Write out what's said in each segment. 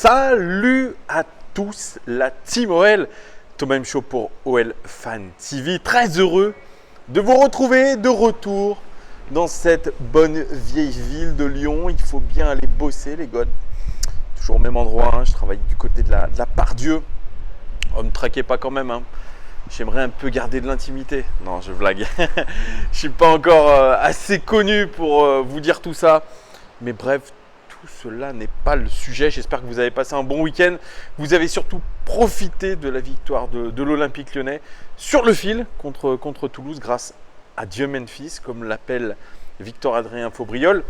Salut à tous la Team OL, Thomas Show pour OL Fan TV. Très heureux de vous retrouver de retour dans cette bonne vieille ville de Lyon. Il faut bien aller bosser les gars. Toujours au même endroit, hein. Je travaille du côté de la Pardieu. Oh, ne me traquez pas quand même, hein. J'aimerais un peu garder de l'intimité. Non, je blague. Je ne suis pas encore assez connu pour vous dire tout ça. Mais bref, tout cela n'est pas le sujet. J'espère que vous avez passé un bon week-end. Vous avez surtout profité de la victoire de l'Olympique Lyonnais sur le fil contre Toulouse grâce à Dieu Memphis, comme l'appelle Victor-Adrien Faubriol.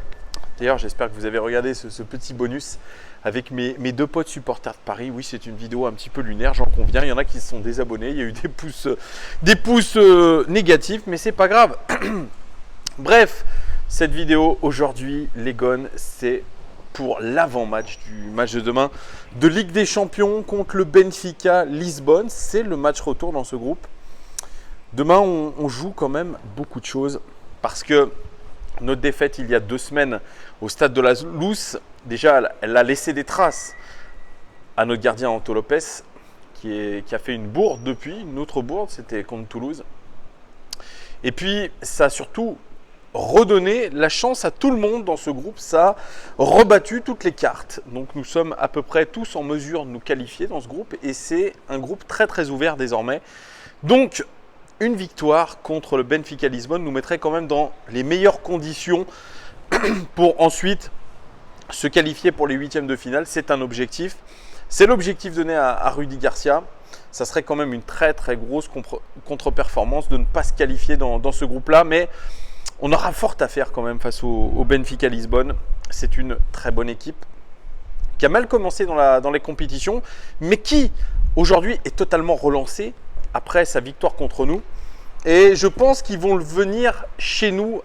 D'ailleurs, j'espère que vous avez regardé ce petit bonus avec mes deux potes supporters de Paris. Oui, c'est une vidéo un petit peu lunaire, j'en conviens. Il y en a qui se sont désabonnés. Il y a eu des pouces négatifs, mais c'est pas grave. Bref, cette vidéo aujourd'hui, les gones, c'est pour l'avant-match du match de demain de Ligue des Champions contre le Benfica Lisbonne. C'est le match retour dans ce groupe. Demain, on joue quand même beaucoup de choses parce que notre défaite il y a 2 semaines au stade de la Luz, déjà elle a laissé des traces à notre gardien Anto Lopez qui a fait une bourde depuis, une autre bourde, c'était contre Toulouse. Et puis ça a surtout redonné la chance à tout le monde dans ce groupe, ça a rebattu toutes les cartes. Donc nous sommes à peu près tous en mesure de nous qualifier dans ce groupe et c'est un groupe très très ouvert désormais. Donc une victoire contre le Benfica Lisbonne nous mettrait quand même dans les meilleures conditions pour ensuite se qualifier pour les 8e de finale. C'est un objectif. C'est l'objectif donné à Rudy Garcia. Ça serait quand même une très très grosse contre-performance de ne pas se qualifier dans ce groupe-là. Mais on aura fort à faire quand même face au Benfica Lisbonne. C'est une très bonne équipe qui a mal commencé dans les compétitions, mais qui aujourd'hui est totalement relancée après sa victoire contre nous. Et je pense qu'ils vont venir chez nous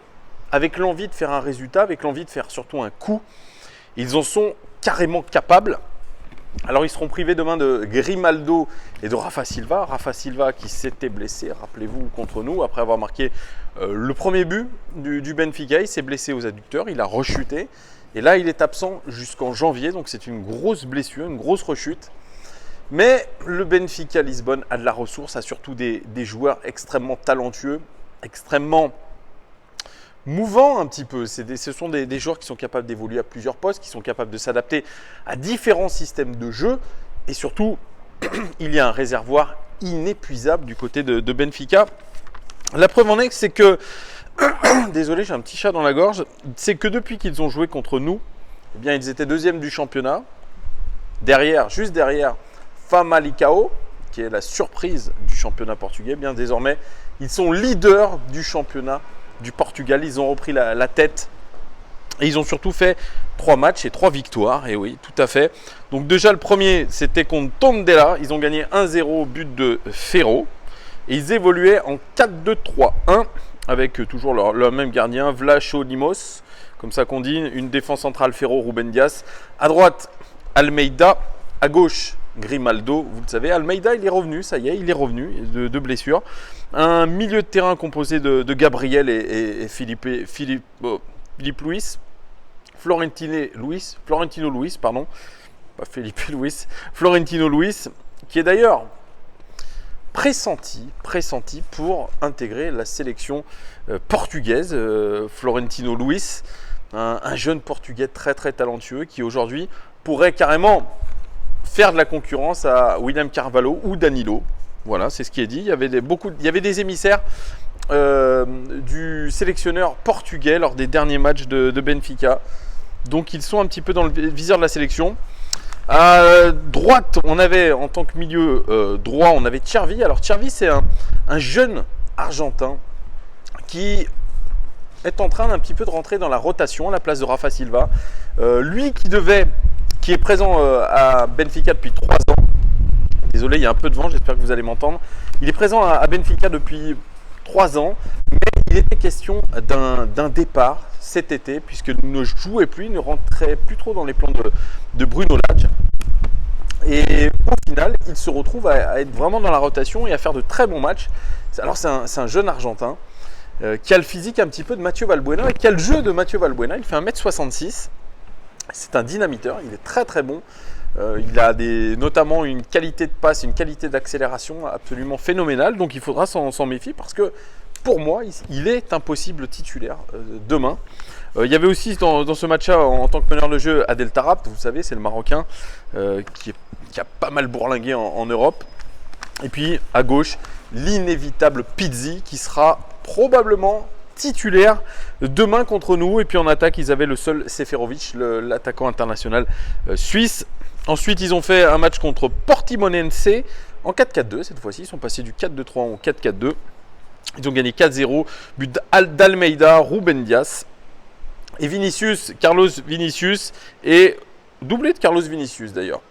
avec l'envie de faire un résultat, avec l'envie de faire surtout un coup. Ils en sont carrément capables. Alors ils seront privés demain de Grimaldo et de Rafa Silva. Rafa Silva qui s'était blessé, rappelez-vous, contre nous, après avoir marqué le premier but du Benfica. Il s'est blessé aux adducteurs, il a rechuté. Et là il est absent jusqu'en janvier, donc c'est une grosse blessure, une grosse rechute. Mais le Benfica Lisbonne a de la ressource, a surtout des joueurs extrêmement talentueux, extrêmement mouvants un petit peu. Ce sont des joueurs qui sont capables d'évoluer à plusieurs postes, qui sont capables de s'adapter à différents systèmes de jeu. Et surtout, il y a un réservoir inépuisable du côté de Benfica. La preuve en est, c'est que, désolé, j'ai un petit chat dans la gorge, c'est que depuis qu'ils ont joué contre nous, eh bien, ils étaient 2e du championnat. Juste derrière, Famalicão, qui est la surprise du championnat portugais. Bien désormais, ils sont leaders du championnat du Portugal. Ils ont repris la tête et ils ont surtout fait 3 matchs et 3 victoires. Et oui, tout à fait. Donc déjà, le premier, c'était contre Tondela. Ils ont gagné 1-0 au but de Ferro. Et ils évoluaient en 4-2-3-1 avec toujours leur même gardien, Vlacho Limos. Comme ça qu'on dit, une défense centrale Ferro, Ruben Dias. À droite, Almeida. À gauche, Grimaldo, vous le savez. Almeida, il est revenu, ça y est, il est revenu de blessure. Un milieu de terrain composé de Gabriel et Philippe Luis. Florentino Luis, pardon. Pas Felipe Luis. Florentino Luis, qui est d'ailleurs pressenti pour intégrer la sélection portugaise. Florentino Luis, un jeune portugais très très talentueux qui aujourd'hui pourrait carrément faire de la concurrence à William Carvalho ou Danilo. Voilà, c'est ce qui est dit. Il y avait des émissaires du sélectionneur portugais lors des derniers matchs de Benfica. Donc ils sont un petit peu dans le viseur de la sélection. À droite, on avait en tant que milieu droit, on avait Chervi. Alors Chervi, c'est un jeune Argentin qui est en train d'un petit peu de rentrer dans la rotation à la place de Rafa Silva. Lui qui est présent à Benfica depuis 3 ans. Désolé, il y a un peu de vent, j'espère que vous allez m'entendre. Il est présent à Benfica depuis 3 ans, mais il était question d'un départ cet été, puisqu'il ne jouait plus, il ne rentrait plus trop dans les plans de Bruno Lage. Et au final, il se retrouve à être vraiment dans la rotation et à faire de très bons matchs. Alors c'est un jeune Argentin qui a le physique un petit peu de Mathieu Valbuena et qui a le jeu de Mathieu Valbuena. Il fait 1m66. C'est un dynamiteur, il est très très bon Il a notamment une qualité de passe, une qualité d'accélération absolument phénoménale. Donc il faudra s'en méfier parce que pour moi, il est impossible titulaire demain. Il y avait aussi dans ce match-là, en tant que meneur de jeu, Adel Taarabt, vous savez, c'est le Marocain qui a pas mal bourlingué en Europe. Et puis à gauche, l'inévitable Pizzi qui sera probablement titulaire demain contre nous. Et puis en attaque, ils avaient le seul Seferovic, l'attaquant international suisse. Ensuite, ils ont fait un match contre Portimonense en 4-4-2. Cette fois-ci, ils sont passés du 4-2-3 en 4-4-2. Ils ont gagné 4-0. But d'Almeida, Ruben Dias et Vinicius, Carlos Vinicius. Et doublé de Carlos Vinicius d'ailleurs.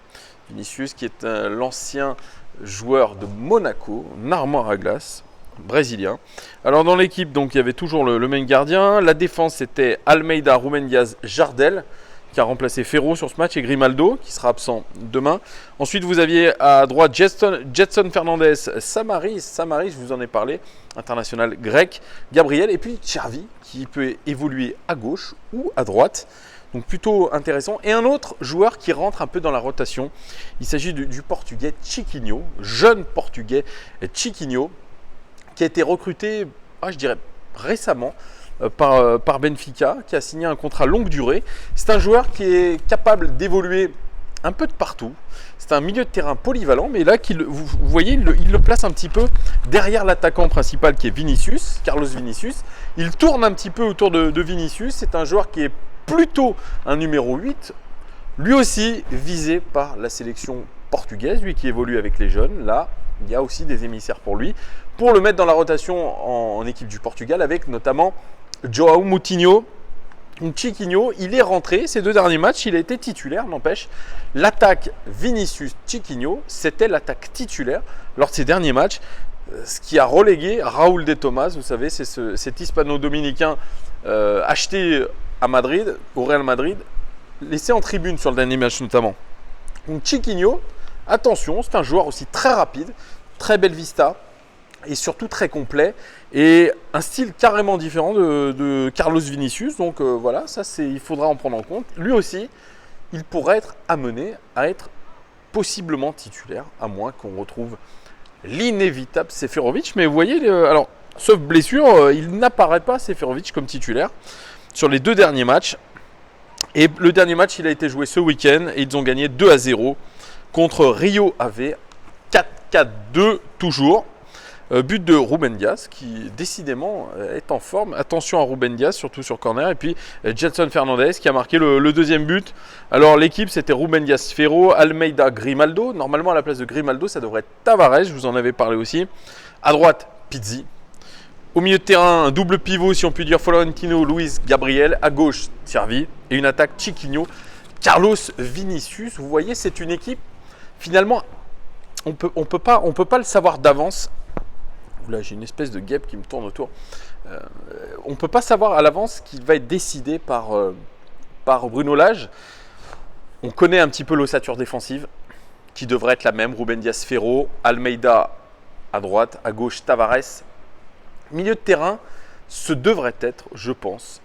Vinicius qui est l'ancien joueur de Monaco, un armoire à glace, brésilien. Alors dans l'équipe, donc il y avait toujours le même gardien. La défense, c'était Almeida, Ruben Dias, Jardel, qui a remplacé Ferro sur ce match, et Grimaldo, qui sera absent demain. Ensuite, vous aviez à droite Jetson Fernandez, Samaris, je vous en ai parlé, international grec, Gabriel, et puis Chervi, qui peut évoluer à gauche ou à droite. Donc plutôt intéressant. Et un autre joueur qui rentre un peu dans la rotation, il s'agit du portugais Chiquinho, jeune portugais Chiquinho, qui a été recruté, je dirais, récemment par Benfica, qui a signé un contrat longue durée. C'est un joueur qui est capable d'évoluer un peu de partout. C'est un milieu de terrain polyvalent, mais là, vous voyez, il le place un petit peu derrière l'attaquant principal qui est Vinicius, Carlos Vinicius. Il tourne un petit peu autour de Vinicius. C'est un joueur qui est plutôt un numéro 8, lui aussi visé par la sélection portugaise, lui qui évolue avec les jeunes. Là, il y a aussi des émissaires pour lui, pour le mettre dans la rotation en équipe du Portugal, avec notamment João Moutinho. Chiquinho, il est rentré, ces 2 derniers matchs, il a été titulaire, n'empêche. L'attaque Vinicius-Chiquinho, c'était l'attaque titulaire lors de ces derniers matchs, ce qui a relégué Raúl de Tomás, vous savez, c'est cet hispano-dominicain acheté à Madrid, au Real Madrid, laissé en tribune sur le dernier match notamment. Donc Chiquinho, attention, c'est un joueur aussi très rapide, très belle vista et surtout très complet et un style carrément différent de Carlos Vinicius. Donc voilà, ça il faudra en prendre en compte. Lui aussi, il pourrait être amené à être possiblement titulaire, à moins qu'on retrouve l'inévitable Seferovic. Mais vous voyez, alors sauf blessure, il n'apparaît pas Seferovic comme titulaire sur les 2 derniers matchs. Et le dernier match, il a été joué ce week-end et ils ont gagné 2-0 contre Rio Ave, 4-4-2 toujours. But de Ruben Dias qui décidément est en forme. Attention à Ruben Dias, surtout sur corner. Et puis Jetson Fernandez qui a marqué le deuxième but. Alors l'équipe, c'était Ruben Dias, Ferro, Almeida, Grimaldo. Normalement à la place de Grimaldo, ça devrait être Tavares, je vous en avais parlé aussi. À droite, Pizzi. Au milieu de terrain, un double pivot, si on peut dire, Florentino, Luis, Gabriel. À gauche, Chervi. Et une attaque Chiquinho, Carlos Vinicius. Vous voyez, c'est une équipe, finalement, on peut pas le savoir d'avance. Là, j'ai une espèce de guêpe qui me tourne autour. On ne peut pas savoir à l'avance ce qui va être décidé par Bruno Lage. On connaît un petit peu l'ossature défensive, qui devrait être la même. Ruben Dias, Ferro, Almeida à droite, à gauche, Tavares. Milieu de terrain, ce devrait être, je pense,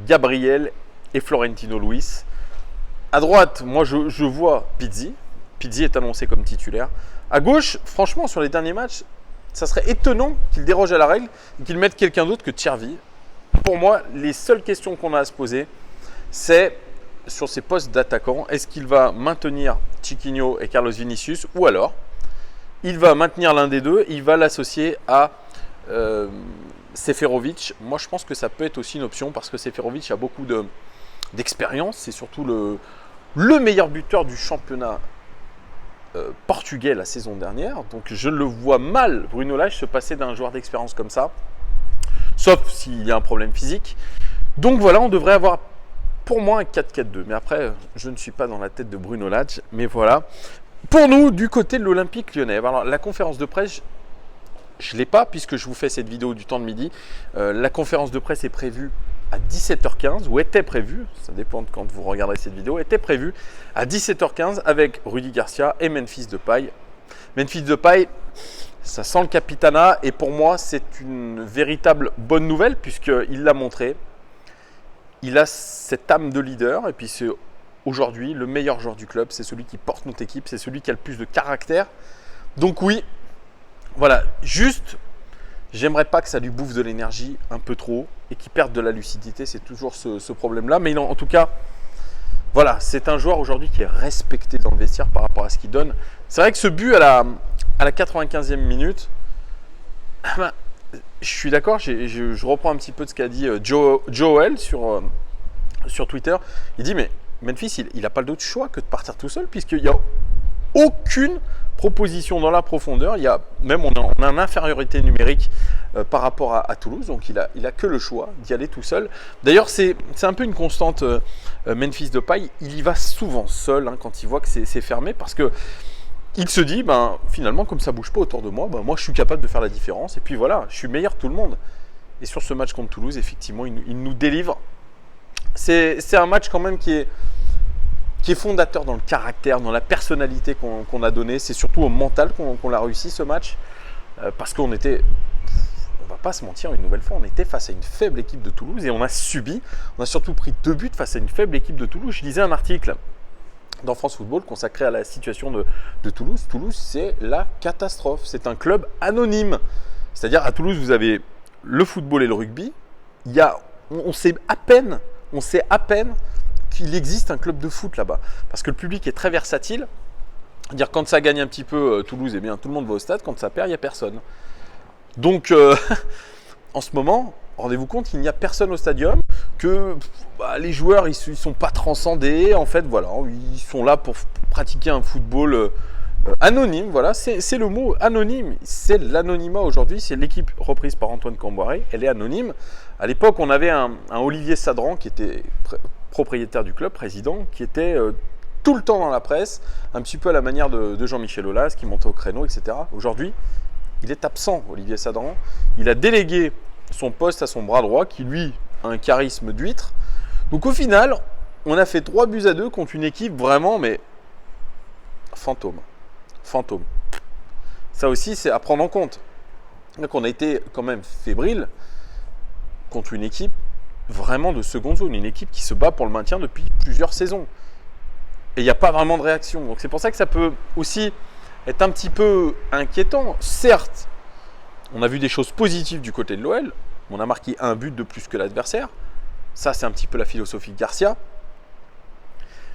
Gabriel et Florentino Luis. À droite, moi je vois Pizzi. Pizzi est annoncé comme titulaire. À gauche, franchement, sur les derniers matchs, ça serait étonnant qu'il déroge à la règle et qu'il mette quelqu'un d'autre que Chervi. Pour moi, les seules questions qu'on a à se poser, c'est sur ces postes d'attaquants. Est-ce qu'il va maintenir Chiquinho et Carlos Vinicius, ou alors il va maintenir l'un des deux, il va l'associer à Seferovic. Moi, je pense que ça peut être aussi une option parce que Seferovic a beaucoup d'expérience. C'est surtout le meilleur buteur du championnat portugais la saison dernière. Donc, je le vois mal, Bruno Lage, se passer d'un joueur d'expérience comme ça, sauf s'il y a un problème physique. Donc, voilà, on devrait avoir pour moi un 4-4-2. Mais après, je ne suis pas dans la tête de Bruno Lage. Mais voilà. Pour nous, du côté de l'Olympique Lyonnais, alors la conférence de presse, je ne l'ai pas puisque je vous fais cette vidéo du temps de midi. La conférence de presse est prévue à 17h15, ou était prévue, ça dépend de quand vous regarderez cette vidéo, était prévue à 17h15 avec Rudy Garcia et Memphis Depay. Memphis Depay, ça sent le capitana et pour moi, c'est une véritable bonne nouvelle puisqu'il l'a montré. Il a cette âme de leader et puis c'est aujourd'hui, le meilleur joueur du club, c'est celui qui porte notre équipe, c'est celui qui a le plus de caractère. Donc oui, voilà, juste, j'aimerais pas que ça lui bouffe de l'énergie un peu trop et qu'il perde de la lucidité, c'est toujours ce problème-là. Mais en tout cas, voilà, c'est un joueur aujourd'hui qui est respecté dans le vestiaire par rapport à ce qu'il donne. C'est vrai que ce but à la 95e minute, je suis d'accord, je reprends un petit peu de ce qu'a dit Joel sur Twitter. Il dit, mais Memphis, il n'a pas d'autre choix que de partir tout seul, puisqu'il n'y a aucune proposition dans la profondeur. On a une infériorité numérique par rapport à Toulouse, donc il a que le choix d'y aller tout seul. D'ailleurs, c'est un peu une constante Memphis Depay. Il y va souvent seul quand il voit que c'est fermé, parce que il se dit, finalement, comme ça bouge pas autour de moi, moi je suis capable de faire la différence. Et puis voilà, je suis meilleur que tout le monde. Et sur ce match contre Toulouse, effectivement, il nous délivre. C'est un match quand même qui est fondateur dans le caractère, dans la personnalité qu'on a donnée. C'est surtout au mental qu'on l'a réussi ce match. Parce qu'on était, on va pas se mentir, une nouvelle fois, on était face à une faible équipe de Toulouse et on a surtout pris 2 buts face à une faible équipe de Toulouse. Je lisais un article dans France Football consacré à la situation de Toulouse. Toulouse, c'est la catastrophe. C'est un club anonyme. C'est-à-dire, à Toulouse, vous avez le football et le rugby. On sait à peine qu'il existe un club de foot là-bas. Parce que le public est très versatile. C'est-à-dire, quand ça gagne un petit peu Toulouse, eh bien, tout le monde va au stade. Quand ça perd, il n'y a personne. Donc, en ce moment, rendez-vous compte, il n'y a personne au stadium, que les joueurs, ils ne sont pas transcendés. En fait, voilà, ils sont là pour pratiquer un football anonyme. Voilà, c'est le mot anonyme. C'est l'anonymat aujourd'hui. C'est l'équipe reprise par Antoine Camboiré. Elle est anonyme. À l'époque, on avait un Olivier Sadran qui était propriétaire du club, président, qui était tout le temps dans la presse, un petit peu à la manière de Jean-Michel Aulas, qui montait au créneau, etc. Aujourd'hui, il est absent, Olivier Sadran. Il a délégué son poste à son bras droit, qui lui a un charisme d'huître. Donc au final, on a fait 3-2 contre une équipe vraiment, mais fantôme. Ça aussi, c'est à prendre en compte. Donc on a été quand même fébrile contre une équipe vraiment de seconde zone, une équipe qui se bat pour le maintien depuis plusieurs saisons. Et il n'y a pas vraiment de réaction. Donc c'est pour ça que ça peut aussi être un petit peu inquiétant. Certes, on a vu des choses positives du côté de l'OL. On a marqué un but de plus que l'adversaire. Ça, c'est un petit peu la philosophie de Garcia.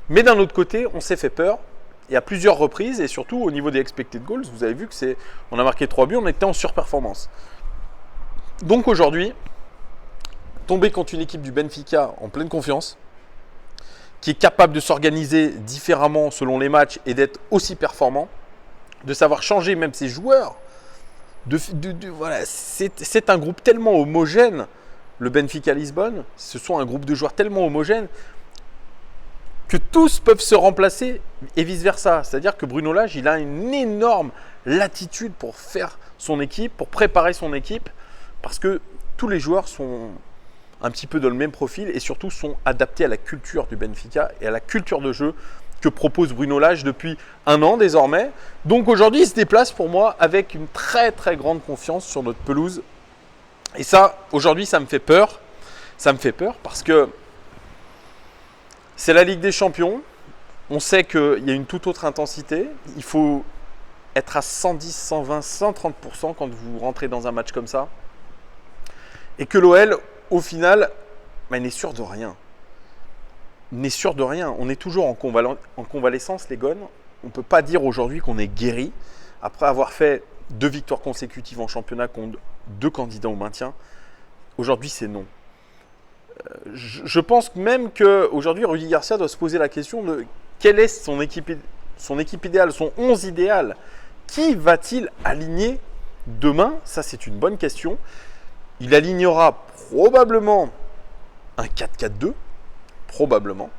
Mais d'un autre côté, on s'est fait peur. Et à plusieurs reprises, et surtout au niveau des expected goals, vous avez vu on a marqué 3 buts, on était en surperformance. Donc aujourd'hui, tomber contre une équipe du Benfica en pleine confiance, qui est capable de s'organiser différemment selon les matchs et d'être aussi performant, de savoir changer même ses joueurs. Voilà, c'est un groupe tellement homogène, le Benfica Lisbonne. Ce sont un groupe de joueurs tellement homogènes que tous peuvent se remplacer et vice-versa. C'est-à-dire que Bruno Lage, il a une énorme latitude pour faire son équipe, pour préparer son équipe, parce que tous les joueurs sont un petit peu dans le même profil et surtout sont adaptés à la culture du Benfica et à la culture de jeu que propose Bruno Lage depuis 1 an désormais. Donc aujourd'hui, il se déplace pour moi avec une très très grande confiance sur notre pelouse. Et ça, aujourd'hui, ça me fait peur. Ça me fait peur parce que c'est la Ligue des Champions. On sait qu'il y a une toute autre intensité. Il faut être à 110, 120, 130% quand vous rentrez dans un match comme ça. Et que l'OL, au final, n'est sûr de rien. N'est sûr de rien. On est toujours en convalescence, les gones. On ne peut pas dire aujourd'hui qu'on est guéri. Après avoir fait 2 victoires consécutives en championnat contre 2 candidats au maintien, aujourd'hui, c'est non. Je pense même qu'aujourd'hui, Rudy Garcia doit se poser la question de quelle est son équipe idéale, son 11 idéal. Qui va-t-il aligner demain? Ça, c'est une bonne question. Il alignera probablement un 4-4-2, probablement.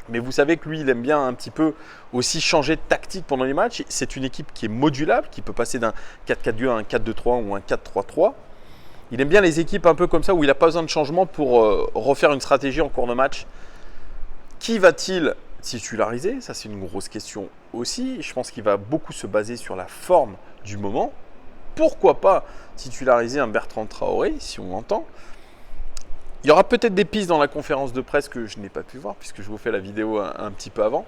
Mais vous savez que lui, il aime bien un petit peu aussi changer de tactique pendant les matchs. C'est une équipe qui est modulable, qui peut passer d'un 4-4-2 à un 4-2-3 ou un 4-3-3. Il aime bien les équipes un peu comme ça où il n'a pas besoin de changement pour refaire une stratégie en cours de match. Qui va-t-il titulariser? Ça, c'est une grosse question aussi. Je pense qu'il va beaucoup se baser sur la forme du moment. Pourquoi pas titulariser un Bertrand Traoré, si on l'entend. Il y aura peut-être des pistes dans la conférence de presse que je n'ai pas pu voir puisque je vous fais la vidéo un petit peu avant.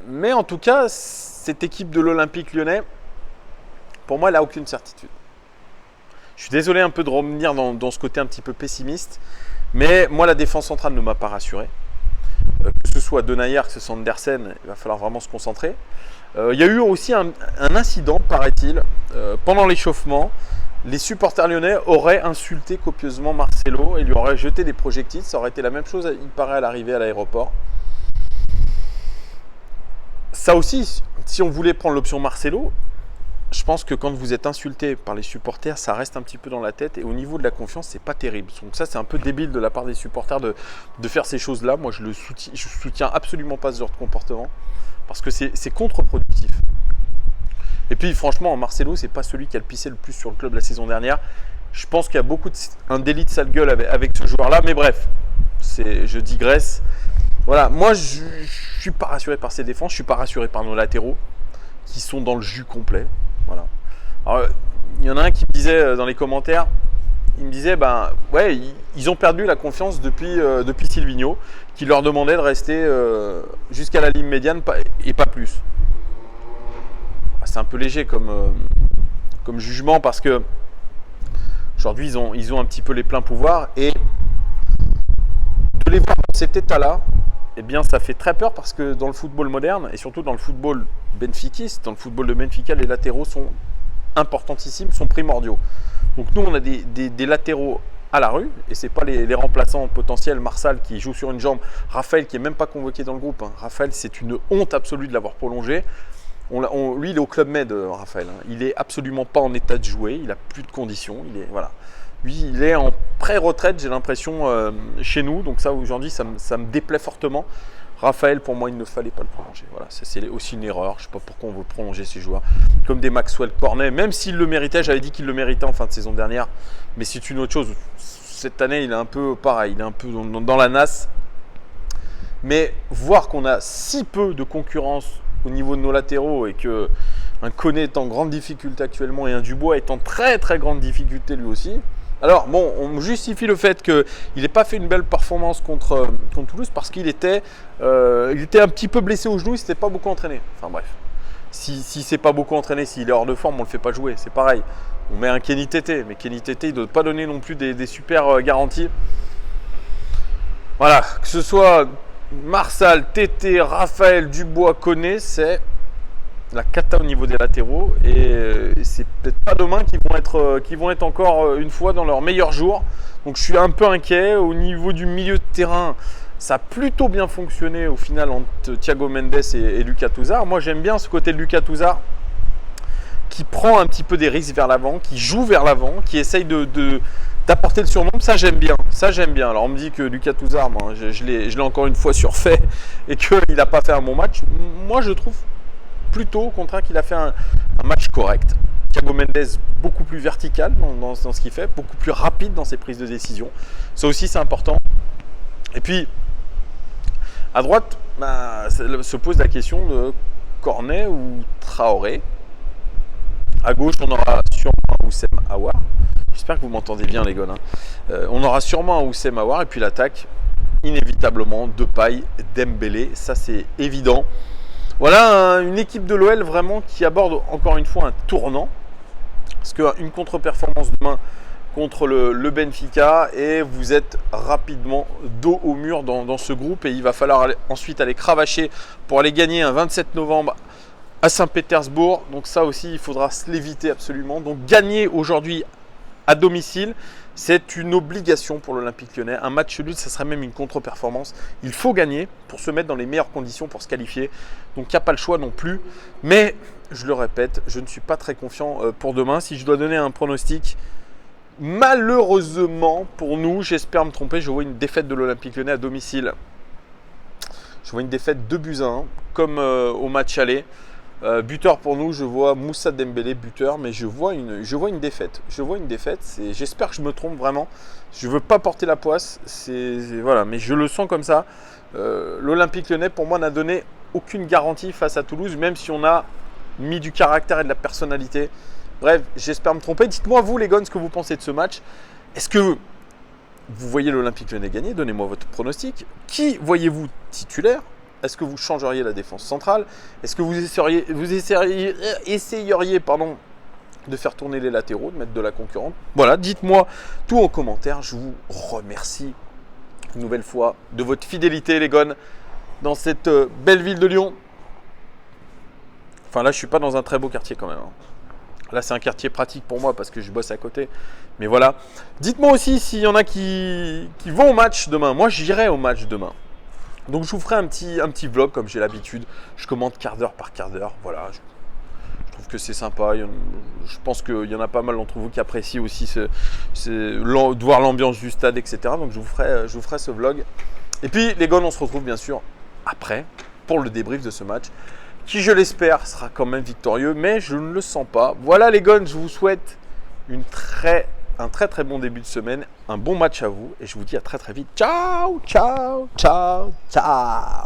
Mais en tout cas, cette équipe de l'Olympique Lyonnais, pour moi, elle n'a aucune certitude. Je suis désolé un peu de revenir dans ce côté un petit peu pessimiste, mais moi, la défense centrale ne m'a pas rassuré. Que ce soit Denayer, que ce soit Andersen, il va falloir vraiment se concentrer. Il y a eu aussi un incident, paraît-il, pendant l'échauffement. Les supporters lyonnais auraient insulté copieusement Marcelo et lui auraient jeté des projectiles. Ça aurait été la même chose, il paraît, à l'arrivée à l'aéroport. Ça aussi, si on voulait prendre l'option Marcelo, je pense que quand vous êtes insulté par les supporters, ça reste un petit peu dans la tête. Et au niveau de la confiance, c'est pas terrible. Donc ça, c'est un peu débile de la part des supporters de faire ces choses-là. Moi, je soutiens absolument pas ce genre de comportement parce que c'est contre-productif. Et puis, franchement, Marcelo, c'est pas celui qui a le pissé le plus sur le club la saison dernière. Je pense qu'il y a un délit de sale gueule avec ce joueur-là. Mais bref, je digresse. Voilà, moi, je suis pas rassuré par ces défenses. Je suis pas rassuré par nos latéraux qui sont dans le jus complet. Voilà. Alors, il y en a un qui me disait dans les commentaires, il me disait, ouais, ils ont perdu la confiance depuis Silvinho, qui leur demandait de rester jusqu'à la ligne médiane et pas plus. C'est un peu léger comme jugement parce que aujourd'hui ils ont un petit peu les pleins pouvoirs et de les voir dans cet état-là, eh bien ça fait très peur parce que dans le football moderne et surtout dans le football benfiquiste, dans le football de Benfica, les latéraux sont importantissimes, sont primordiaux. Donc nous on a des latéraux à la rue et c'est pas les remplaçants potentiels. Marsal qui joue sur une jambe, Raphaël qui est même pas convoqué dans le groupe. Raphaël, c'est une honte absolue de l'avoir prolongé. Lui, il est au Club Med, Raphaël. Il est absolument pas en état de jouer. Il a plus de conditions. Voilà. Lui, il est en pré-retraite, j'ai l'impression, chez nous. Donc ça, aujourd'hui, ça me déplaît fortement. Raphaël, pour moi, il ne fallait pas le prolonger. Voilà, c'est aussi une erreur. Je ne sais pas pourquoi on veut prolonger ces joueurs. Comme des Maxwell Cornet, même s'il le méritait. J'avais dit qu'il le méritait en fin de saison dernière. Mais c'est une autre chose. Cette année, il est un peu pareil. Il est un peu dans la nasse. Mais voir qu'on a si peu de concurrence au niveau de nos latéraux et que un Koné est en grande difficulté actuellement et un Dubois est en très très grande difficulté lui aussi. Alors bon, on justifie le fait qu'il n'ait pas fait une belle performance contre Toulouse parce qu'il était un petit peu blessé au genou, il ne s'était pas beaucoup entraîné. Enfin bref, si c'est pas beaucoup entraîné, s'il est hors de forme, on ne le fait pas jouer, c'est pareil. On met un Kenny Tété, mais Kenny Tété, il ne doit pas donner non plus des super garanties. Voilà, que ce soit Marsal, Tété, Raphaël, Dubois, Koné, c'est la cata au niveau des latéraux et c'est peut-être pas demain qu'ils vont être encore une fois dans leur meilleur jour. Donc je suis un peu inquiet. Au niveau du milieu de terrain, ça a plutôt bien fonctionné au final entre Thiago Mendes et Lucas Touzard. Moi j'aime bien ce côté de Lucas Touzard qui prend un petit peu des risques vers l'avant, qui joue vers l'avant, qui essaye d'apporter le surnombre. Ça j'aime bien. Alors on me dit que Lucas Touzard, je l'ai encore une fois surfait et qu'il n'a pas fait un bon match. Moi je trouve plutôt au contraire qu'il a fait un match correct. Thiago Mendes beaucoup plus vertical dans ce qu'il fait, beaucoup plus rapide dans ses prises de décision. Ça aussi c'est important. Et puis à droite, se pose la question de Cornet ou Traoré. À gauche, on aura sûrement un Oussem Aouar. J'espère que vous m'entendez bien les gars. On aura sûrement un Oussem Aouar et puis l'attaque, inévitablement, Depay, Dembélé. Ça c'est évident. Voilà une équipe de l'OL vraiment qui aborde encore une fois un tournant. Parce qu'une contre-performance demain contre le Benfica et vous êtes rapidement dos au mur dans ce groupe et il va falloir ensuite aller cravacher pour aller gagner un 27 novembre à Saint-Pétersbourg. Donc ça aussi, il faudra se l'éviter absolument. Donc gagner aujourd'hui à domicile, c'est une obligation pour l'Olympique Lyonnais. Un match nul, ça serait même une contre-performance. Il faut gagner pour se mettre dans les meilleures conditions pour se qualifier. Donc il n'y a pas le choix non plus. Mais je le répète, je ne suis pas très confiant pour demain. Si je dois donner un pronostic, malheureusement pour nous, j'espère me tromper, je vois une défaite de l'Olympique Lyonnais à domicile. Je vois une défaite 2-1, comme au match aller. Buteur pour nous, je vois Moussa Dembélé buteur, mais je vois une défaite. J'espère que je me trompe vraiment. Je ne veux pas porter la poisse, voilà, mais je le sens comme ça. L'Olympique Lyonnais, pour moi, n'a donné aucune garantie face à Toulouse, même si on a mis du caractère et de la personnalité. Bref, j'espère me tromper. Dites-moi, vous les gars, ce que vous pensez de ce match. Est-ce que vous voyez l'Olympique Lyonnais gagner? Donnez-moi votre pronostic. Qui voyez-vous titulaire? Est-ce que vous changeriez la défense centrale? Est-ce que vous essayeriez de faire tourner les latéraux, de mettre de la concurrente? Voilà, dites-moi tout en commentaire. Je vous remercie une nouvelle fois de votre fidélité, les gones, dans cette belle ville de Lyon. Enfin là, je suis pas dans un très beau quartier quand même. Là, c'est un quartier pratique pour moi parce que je bosse à côté. Mais voilà. Dites-moi aussi s'il y en a qui vont au match demain. Moi, j'irai au match demain. Donc, je vous ferai un petit vlog comme j'ai l'habitude. Je commente quart d'heure par quart d'heure. Voilà. Je trouve que c'est sympa. Je pense qu'il y en a pas mal d'entre vous qui apprécient aussi de voir l'ambiance du stade, etc. Donc, je vous ferai ce vlog. Et puis, les gars, on se retrouve bien sûr après pour le débrief de ce match, qui, je l'espère, sera quand même victorieux, mais je ne le sens pas. Voilà les gones, je vous souhaite un très très bon début de semaine, un bon match à vous, et je vous dis à très très vite. Ciao, ciao, ciao, ciao.